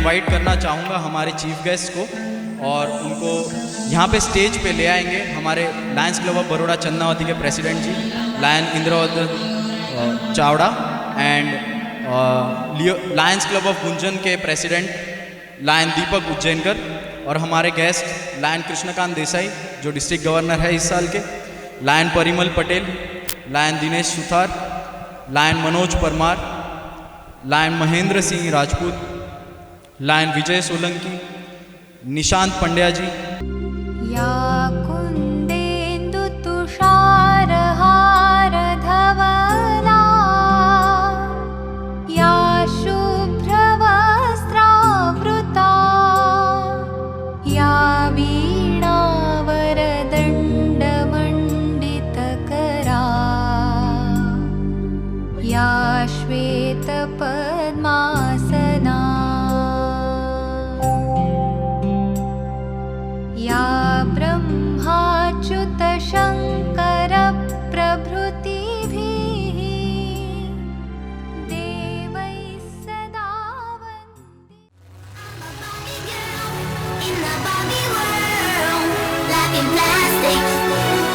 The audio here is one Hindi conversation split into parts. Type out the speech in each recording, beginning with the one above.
इनवाइट करना चाहूँगा हमारे चीफ गेस्ट को, और उनको यहाँ पे स्टेज पे ले आएंगे हमारे Lions Club of Baroda Chandanavati के president ji Lion Indravat Chavda, and Lions Club of Gunjan के प्रेसिडेंट लायन दीपक उज्जैनकर, और हमारे गेस्ट लायन कृष्णकांत देसाई जो डिस्ट्रिक्ट गवर्नर है इस साल के, Lion Parimal Patel, Lion Dinesh Suthar, Lion Manoj Parmar, Lion Mahendra Singh Rajput, Lion Vijay Solanki, Nishant Pandya ji. या कुंदेन्दु तुषारहार धवला, या शुभ्रवस्त्रावृता, या वीणावरदण्डमण्डितकरा, या श्वेतपद्मासना, या ब्रह्माच्युत शङ्कर प्रभृतिभिः देवैः सदा Vandita. In the Barbie world, life in plastic,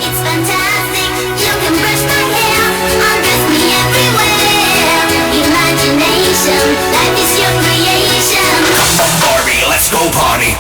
it's fantastic. You can brush my hair, undress me everywhere. Imagination, life is your creation. Come on, Barbie, let's go party.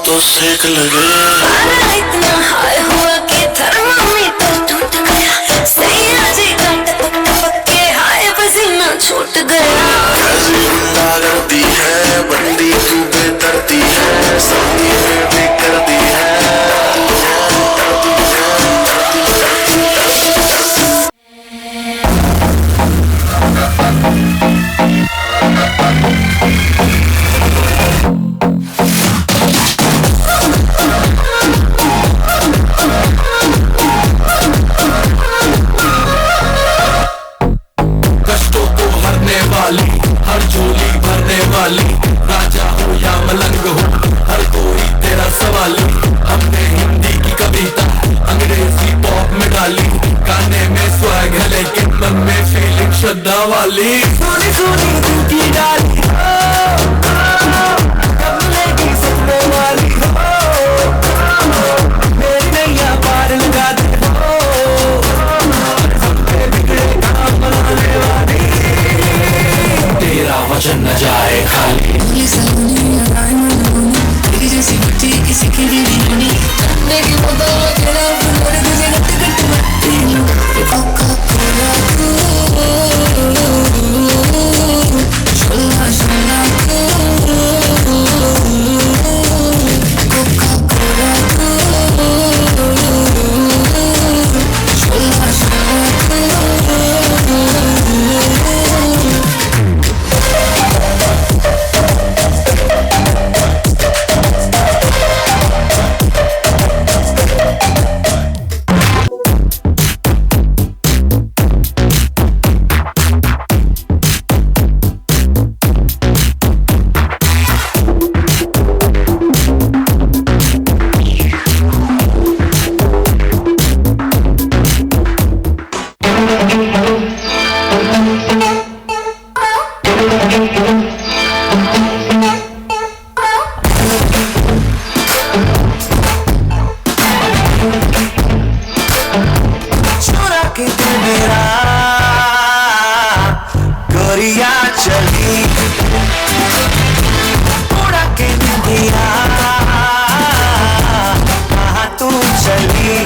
तो सेक लगे इतना हाय हुआ कि थर्मामीटर टूट गया। सही जी का टपक के हाय पसीना छूट गया। कैसी गुंडागर्दी है, बंदी तू बेदर्दी है, सबकी बेटी कर दी है। हर झोली भरने वाली, राजा हो या मलंग हो, हर कोई तेरा सवाली। हमने हिंदी की कविता अंग्रेजी पॉप में डाली, गाने में स्वैग है लेकिन मन में फीलिंग श्रद्धा वाली। सोनी सोनी दिल की डाली कब मिलेगी सपनों वाली हो, मेरी नैया पार लगा दे हो, सबके बिगड़े काम बनाने वाली। तेरा वचन न जाए खाली। तेरी जैसी बच्ची किसी की भी नहीं होनी। मेरी मदद तेरा फुलोर तुझे गट गट मट्टी लो। कोका कोला को शोला शोला को कोका कोला को शोला शोला को। चुरा के दिल मेरा गोरिया चली उड़ा के दिया कहाँ तू चली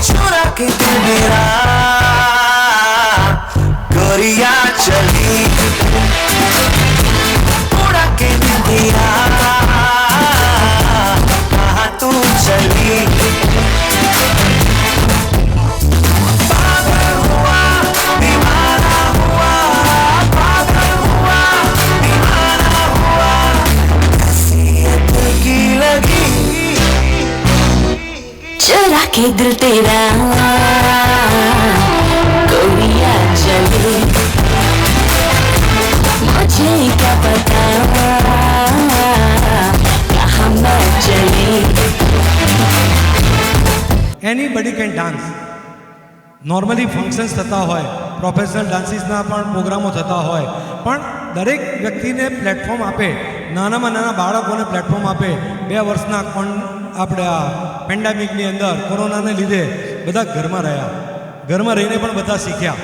चुरा के दिल मेरा गोरिया चली उड़ा के दिया कहाँ तू चली पागल हुआ दीवाना हुआ पागल हुआ दीवाना हुआ हसीयत की लगी चुरा के दिल तेरा गोरिया चली मुझे क्या पता कहाँ मैं चली anybody can dance normally functions થતા હોય પ્રોફેશનલ ડાન્સીસના પણ પ્રોગ્રામો થતા હોય પણ દરેક વ્યક્તિને પ્લેટફોર્મ આપે નાનામાં નાના બાળકોને પ્લેટફોર્મ આપે 2 વર્ષના આપણે આ પેન્ડેમિકની અંદર કોરોનાને લીધે બધા ઘરમાં રહીને પણ બધા શીખ્યા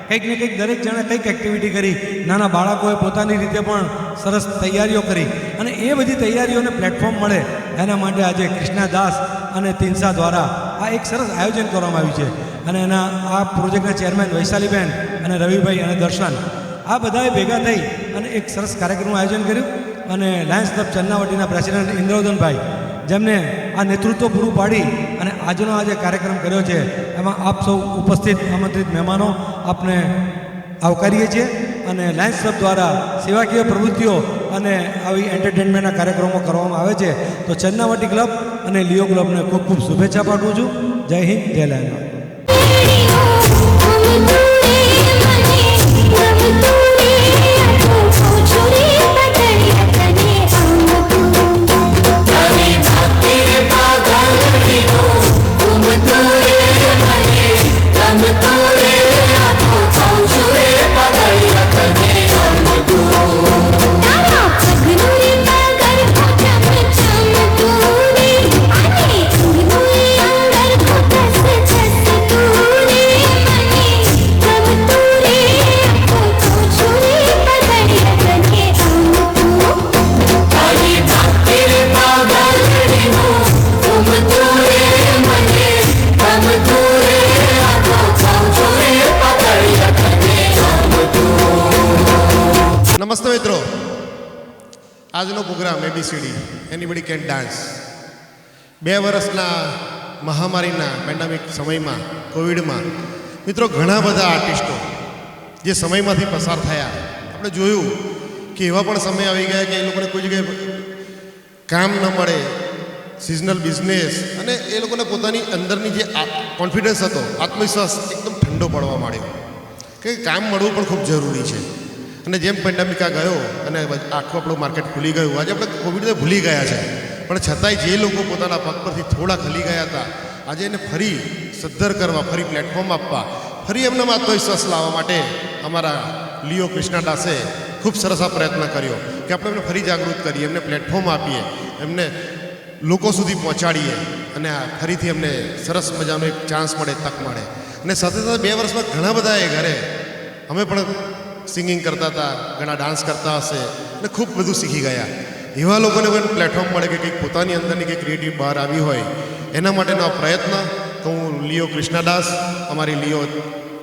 કંઈક ને કંઈક દરેક જણે કંઈક એક્ટિવિટી કરી નાના બાળકોએ પોતાની રીતે પણ સરસ તૈયારીઓ કરી અને એ બધી તૈયારીઓને પ્લેટફોર્મ મળે એના માટે આજે કૃષ્ણા દાસ અને તિનસા દ્વારા આ એક સરસ આયોજન કરવામાં આવ્યું છે અને એના આ પ્રોજેક્ટના ચેરમેન વૈશાલીબેન અને રવિભાઈ અને દર્શન આ બધાએ ભેગા થઈ અને એક સરસ કાર્યક્રમનું આયોજન કર્યું અને લાયન્સ ક્લબ ચન્નાવટીના પ્રેસિડેન્ટ ઇન્દ્રવદનભાઈ જેમને આ નેતૃત્વ પૂરું પાડી અને આજનો આ જે કાર્યક્રમ કર્યો છે એમાં આપ સૌ ઉપસ્થિત આમંત્રિત મહેમાનો આપને આવકારીએ છીએ અને લાયન્સ ક્લબ દ્વારા સેવાકીય પ્રવૃત્તિઓ અને આવી એન્ટરટેનમેન્ટના કાર્યક્રમો કરવામાં આવે છે તો ચન્નાવટી ક્લબ અને લિયો ક્લબને ખૂબ ખૂબ શુભેચ્છા પાઠવું છું જય હિન્દ જય લાયન્સ નમસ્તે મિત્રો, આજનો program ABCD anybody can dance 2 વર્ષના મહામારીના પેન્ડેમિક સમયમાં કોવિડમાં મિત્રો ઘણા બધા આર્ટિસ્ટો જે સમયમાંથી પસાર થયા આપણે જોયું કે એવા પણ સમય આવી ગયા કે એ લોકોને કોઈ જગ્યાએ કામ ન મળે સિઝનલ બિઝનેસ અને એ લોકોને પોતાની અંદરની જે કોન્ફિડન્સ હતો આત્મવિશ્વાસ એકદમ ઠંડો પડવા માંડ્યો કે કામ મળવું પણ ખૂબ જરૂરી છે અને જેમ પેન્ડેમિકા ગયો અને આખું આપણું માર્કેટ ખુલી ગયું આજે આપણે કોવિડને ભૂલી ગયા છે પણ છતાંય જે લોકો પોતાના પગ પરથી થોડા ખલી ગયા હતા આજે એને ફરી સદ્ધર કરવા ફરી પ્લેટફોર્મ આપવા ફરી એમનામાં આત્મવિશ્વાસ લાવવા માટે અમારા લિયો કૃષ્ણા દાસે ખૂબ સરસ આ પ્રયત્ન કર્યો કે આપણે એમને ફરી જાગૃત કરીએ એમને પ્લેટફોર્મ આપીએ એમને લોકો સુધી પહોંચાડીએ અને આ ફરીથી એમને સરસ મજાનો એક ચાન્સ મળે તક મળે અને સાથે સાથે 2 વર્ષમાં ઘણા બધા એ ઘરે અમે પણ સિંગિંગ કરતા હતા ઘણા ડાન્સ કરતા હશે અને ખૂબ બધું શીખી ગયા એવા લોકોને પણ પ્લેટફોર્મ મળે કે કંઈક પોતાની અંદરની કંઈક ક્રિએટિવ બહાર આવી હોય એના માટેનો આ પ્રયત્ન તો હું લિયો કૃષ્ણા દાસ અમારી લિયો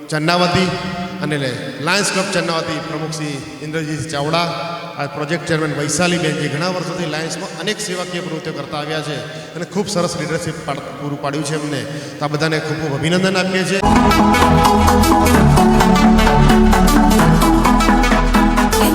ચન્નાવતી અને લાયન્સ ક્લબ ચન્નાવતી પ્રમુખ શ્રી ઇન્દ્રજીત ચાવડા આ પ્રોજેક્ટ ચેરમેન વૈશાલીબેન જે ઘણા વર્ષોથી લાયન્સમાં અનેક સેવાકીય પ્રવૃત્તિઓ કરતા આવ્યા છે અને ખૂબ સરસ લીડરશિપ પૂરું પાડ્યું છે એમને તો આ બધાને ખૂબ ખૂબ અભિનંદન આપીએ છીએ Hey,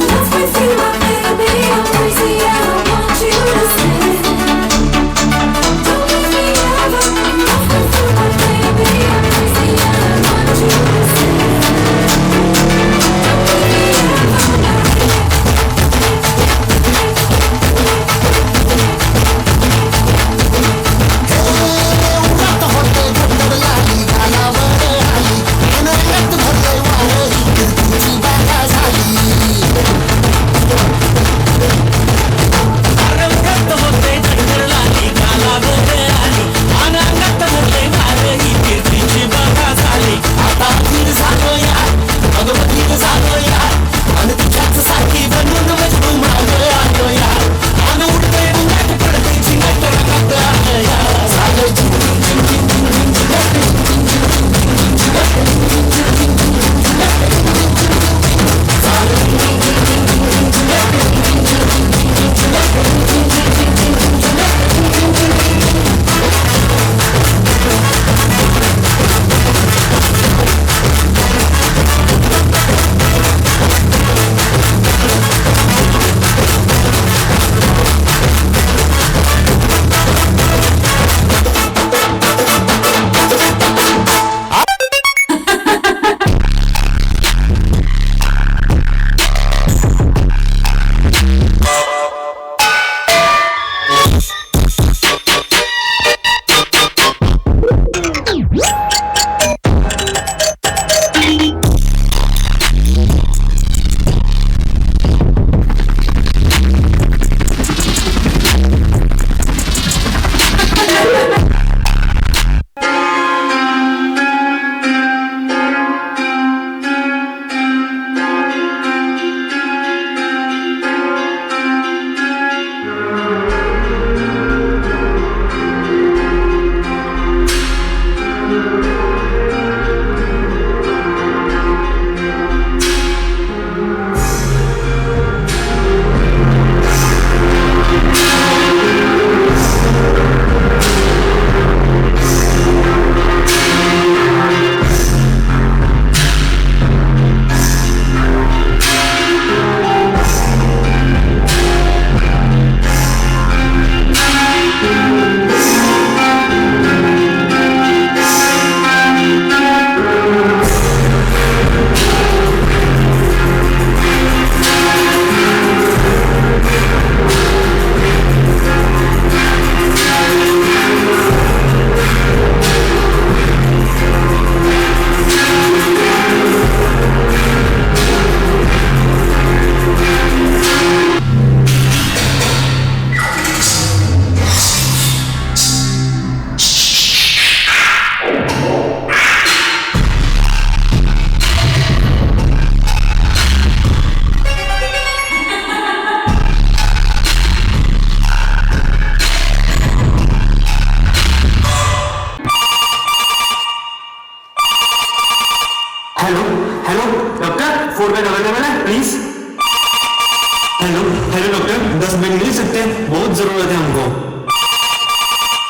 hello hello doctor, 10 minute मिल सकते हैं? बहुत जरूरत है हमको।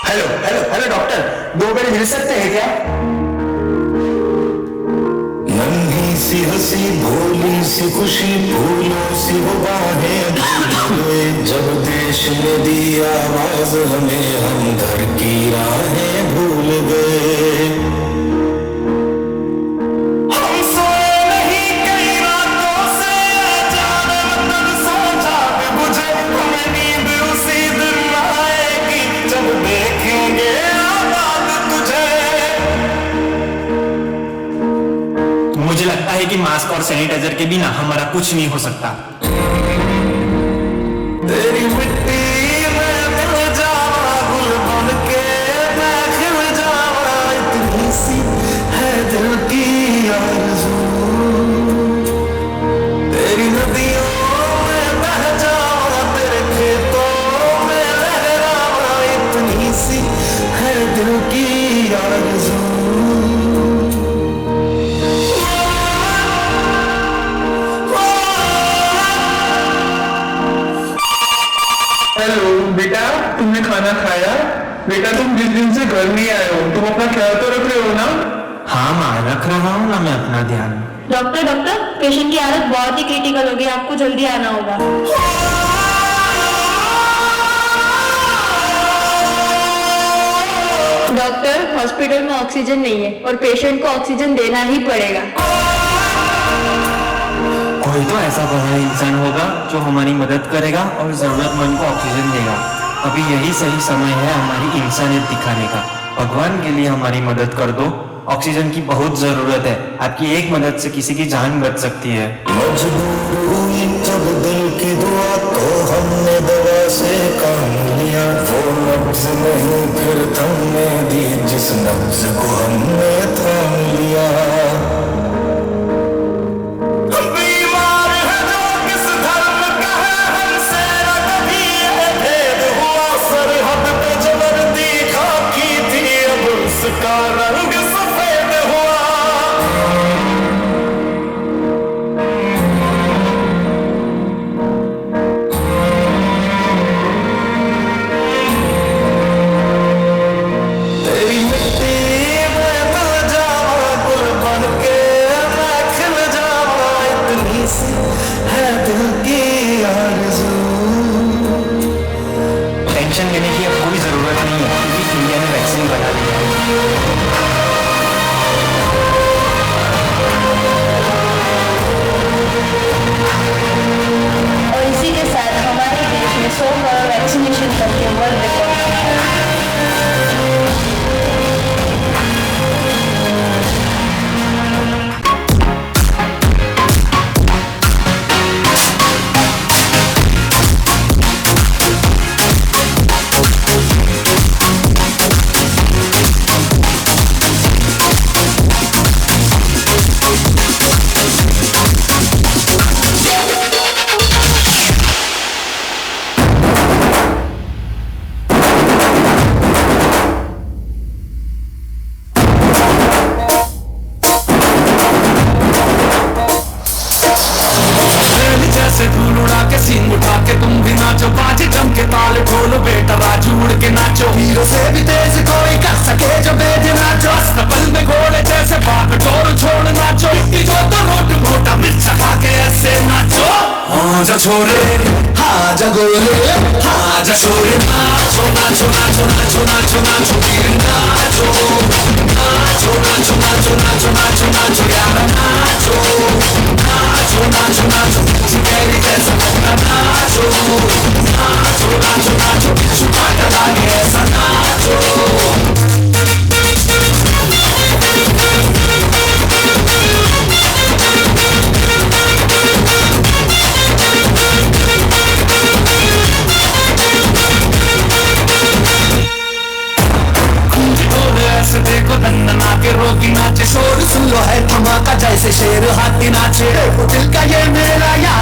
Hello hello hello doctor, 2 bed मिल सकते हैं क्या? नन्ही सी हंसी भोली सी खुशी फूलों सी वो बाहें हुए जब देश ने दी आवाज हमें हम घर की राहें भूल गए। हम सोए नहीं कई रातों से जाने मतलब सोचा भी बुझे हमें नींद उसी दिन आएगी जब देखेंगे आबाद तुझे। मुझे लगता है कि मास्क और सैनिटाइजर के बिना हमारा कुछ नहीं हो सकता। तेरी मिट्टी में मिल जावा गुल बन के मैं खिल जावा इतनी सी है दिल की आरज़ू। तेरी नदियों में बह जावा तेरे खेतों में लहरावा इतनी सी है दिल की आरज़ू। हेलो बेटा, तुमने खाना खाया? बेटा तुम जिस दिन से घर नहीं आए हो, तुम अपना ख्याल तो रख रहे हो ना? हाँ माँ, रख रहा हूँ ना मैं अपना ध्यान। डॉक्टर पेशेंट की हालत बहुत ही क्रिटिकल हो गई, आपको जल्दी आना होगा। डॉक्टर हॉस्पिटल में ऑक्सीजन नहीं है और पेशेंट को ऑक्सीजन देना ही पड़ेगा। कोई तो ऐसा बड़ा इंसान होगा जो हमारी मदद करेगा और जरूरतमंद को ऑक्सीजन देगा। अभी यही सही समय है हमारी इंसानियत दिखाने का। भगवान के लिए हमारी मदद कर दो, ऑक्सीजन की बहुत जरूरत है। आपकी एक मदद से किसी की जान बच सकती है। मजबूर हुई जब दिल की दुआ तो हमने दवा से काम लिया। वो नब्ज नहीं फिर थमने दी जिस नब्ज को हमने थाम लिया। बीमार है जो किस धर्म का है हमसे न कभी ये भेद हुआ। सरहद पे जो वर्दी खाकी थी अब उसका रंग सफेद हुआ। तेरी मिट्टी में मिल जावा गुल बन के मैं खिल जावा इतनी सी है दिल की आरज़ू। टेंशन लेने की अब कोई जरूरत नहीं है क्योंकि इंडिया ने वैक्सीन बना दी है। और इसी के साथ हमारे देश में 100 करोड़ वैक्सीनेशन करके वर्ल्ड रिकॉर्ड। जैसे धूल उड़ा के सीन उठा के तुम भी नाचो, बाजे जम के ताल ठोलो बेटा राजू उड़ के नाचो। हीरो से भी तेज कोई कर सके जो बेद नाचो। अस्तबल में घोड़े जैसे भाग डोर छोड़ नाचो। इतनी जो तो रोट मोटा मिर्च खा के ऐसे नाचो। आजा छोरे आजा गोरे आजा छोरे नाचो नाचो नाचो नाचो नाचो नाचो वीर नाचो नाचो नाचो नाचो नाचो नाचो नाचो यार नाचो नाचो नाचो नाचो चिंगारी जैसा अपना नाचो नाचो नाचो नाचो सुपाटा लागे ऐसा नाचो। ऐसे देखो धन्ना के रोगी नाचे, शोर सुन लो है धमाका जैसे शेर हाथी नाचे। दिल का ये मेरा या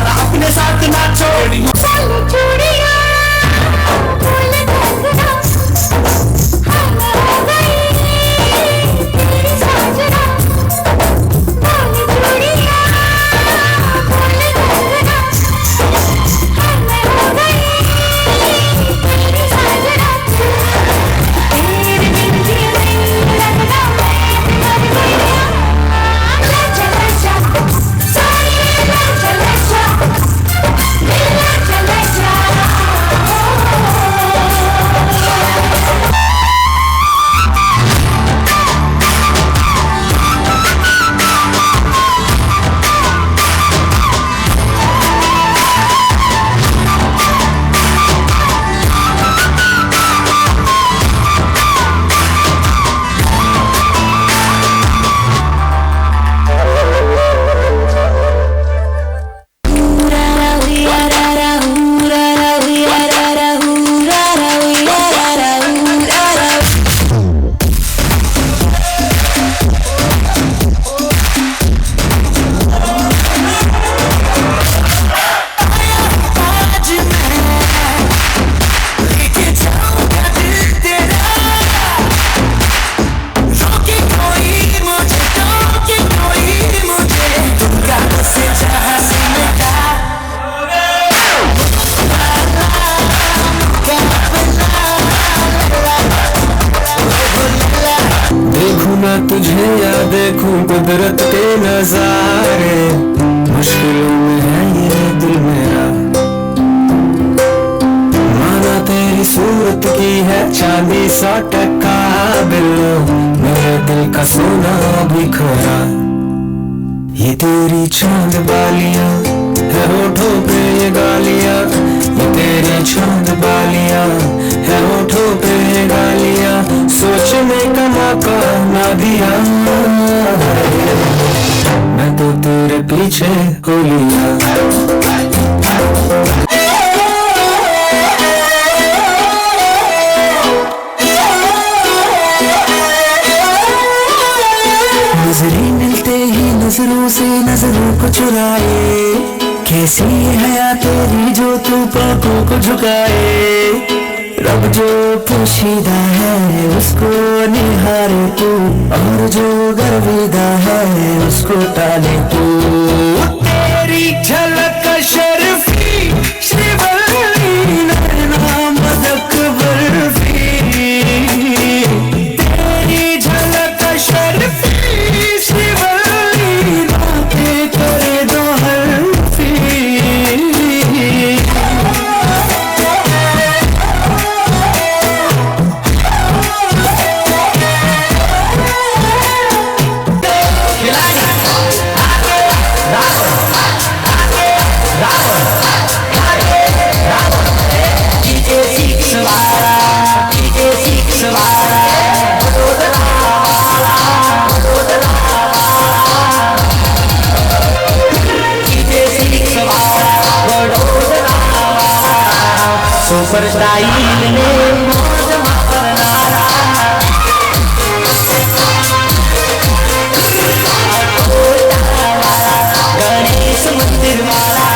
तुझे या देखूं कुदरत के नजारे, मुश्किलों में है ये दिल मेरा। माना तेरी सूरत की है चांदी 100% बिल, मेरे दिल का सोना भी खोया। ये तेरी चांद बालियां है होठों पे ये गालियां, ये तेरी चांद बालियां है होठों पे ये गालियां, सोचने का मौका ना दिया। मैं तो तेरे पीछे हो लिया। नजरें मिलते ही नजरों से नजरों को चुराए, कैसी हया तेरी जो तू पलकों को झुकाए। रब जो पोशीदा है उसको निहारे तू, और जो गर्विदा है उसको टाले तू। तेरी झलक शर्फी श्रीवल्ली नैना मदक बर्फी, तेरी झलक शर्फी श्रीवल्ली बातें करे दो हल्फी। सुपर स्टाइल ने मौज मरनारा, गणेश मंदिर वाला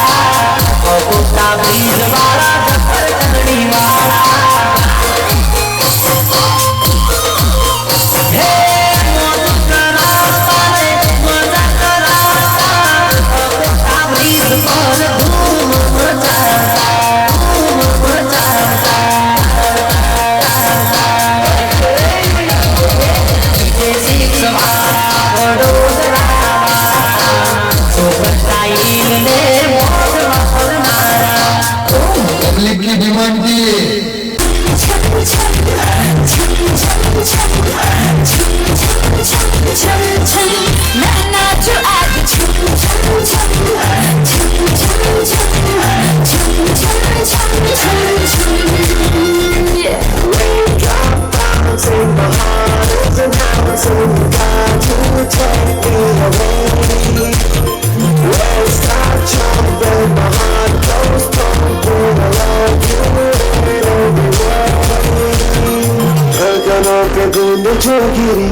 और कुत्ता ब्रिज वाला जफर टंगड़ी वाला। हे मौज कराता रे मजा कराता, और कुत्ता ब्रिज पर धूम मचाता। पब्लिक की डिमांड थी जोगिरी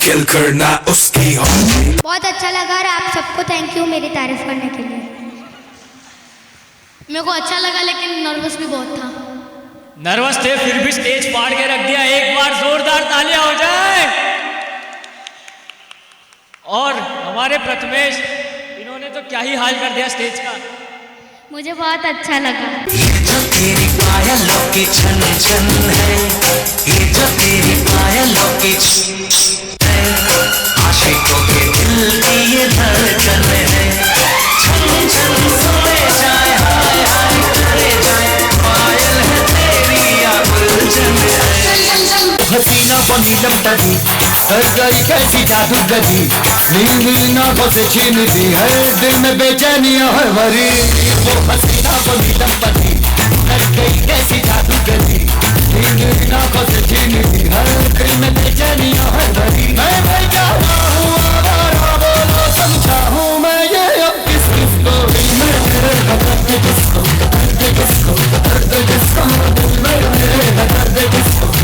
किल करना उसकी हॉबी। बहुत अच्छा लगा और आप सबको थैंक यू मेरी तारीफ करने के लिए। मेरे को अच्छा लगा लेकिन नर्वस भी बहुत था। नर्वस थे फिर भी स्टेज फाड़ के रख दिया। एक बार जोरदार तालियां हो जाए। और हमारे प्रथमेश, इन्होंने तो क्या ही हाल कर दिया स्टेज का। मुझे बहुत अच्छा लगा। ये जो तेरी पायलों की छन छन है, ये जो तेरी पायलों की आशिकों के दिल की ये धड़कन है। छन छन सोए जाए हाय हाय करे जाए, पायल है तेरी या गुलशन नीलम तरी कर गई कैसी जादूगरी नीली आंखों से छीन दी है दिल में बेचैनियां है भरी वो हसीना वो नीलम तरी कर गई कैसी जादूगरी नीली आंखों से छीन दी है दिल में बेचैनियां है भरी मैं बेचारा हूँ आवारा बोलो समझा हूँ मैं ये अब किस को दिल में मेरे दर्द किसको दिल में मेरे दर्द किसको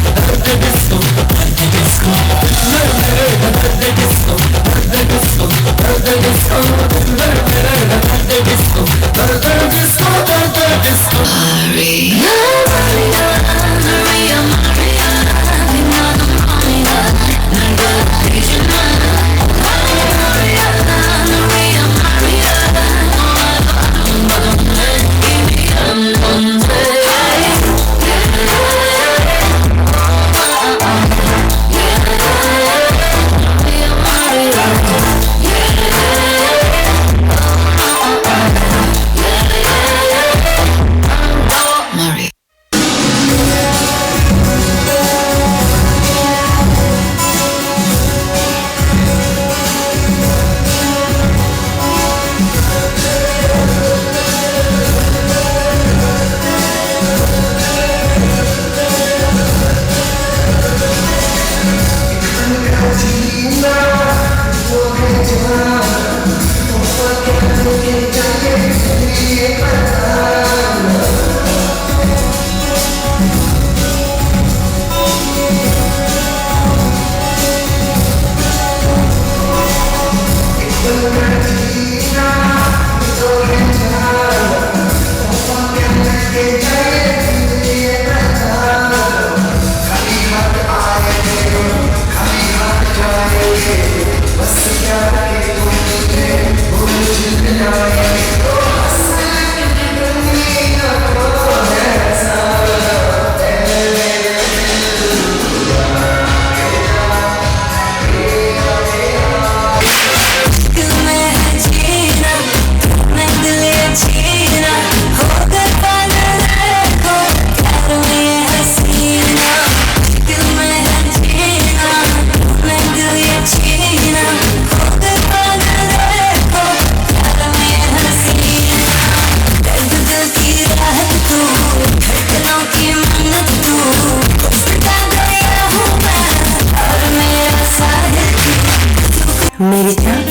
मेरी जान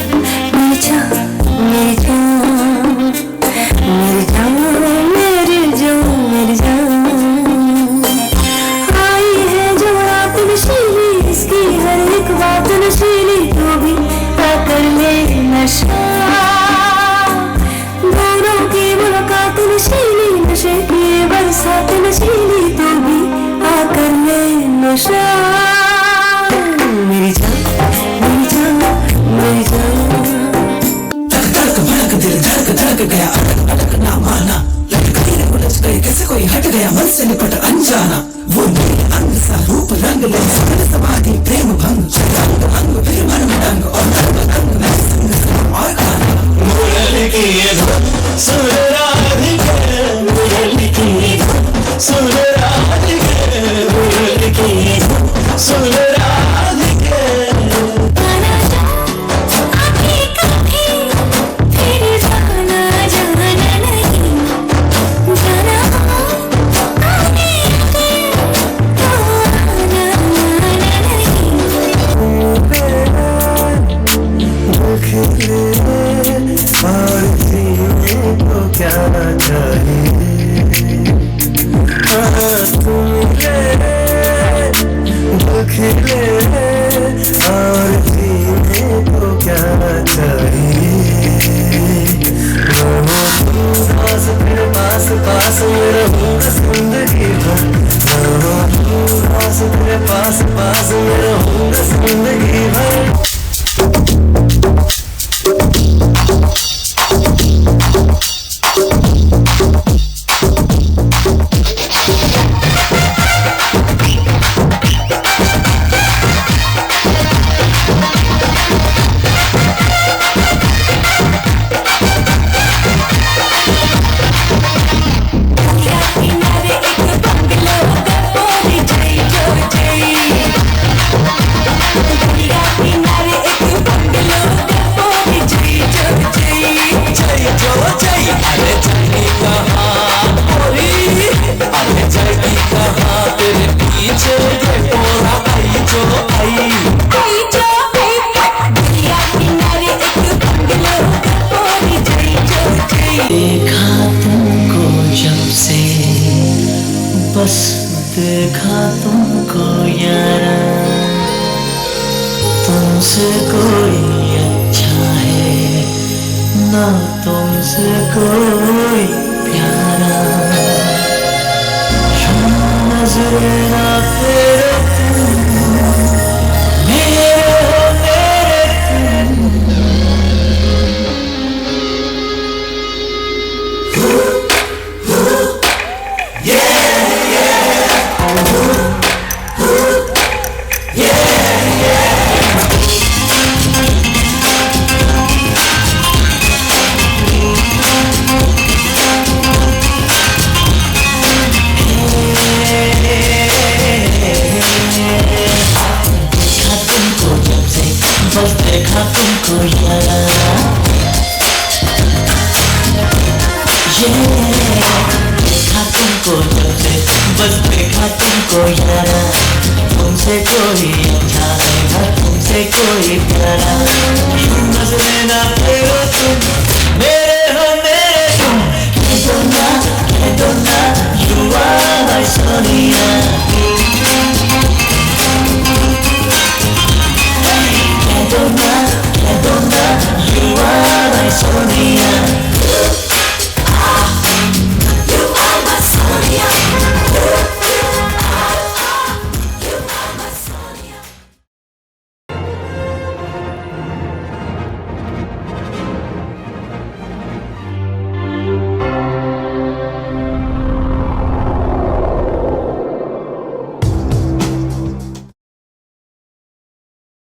मेरी जान मेरी जान मेरी जान मेरी जान मेरी जान आई है जो रात नशीली इसकी हर एक बात नशीली तो भी कर ले नशा दोनों की मुलाकात नशीली नशे की बरसात नशीली तो भी कर ले नशा मेरी जान मेरी जान मेरी जान धड़क धड़क भड़क दिल धड़क धड़क गया अटक अटक ना माना लटक गई उलझ गई कैसे कोई हट गया मन से निपट अनजाना वो मेरे अंग सा रूप रंग ले सपन समाधि प्रेम भंग रंग अंग फिर मन में डंग और रंग अंग में संग संग और गाना मुरली की ये धुन सुन राधिके मुरली की ये धुन सुन राधिके मुरली की ये धुन सुन राधिके और को क्या देखा तुमको यारा, तुमसे कोई अच्छा है ना तुमसे कोई प्यारा, नजरें ना तेरे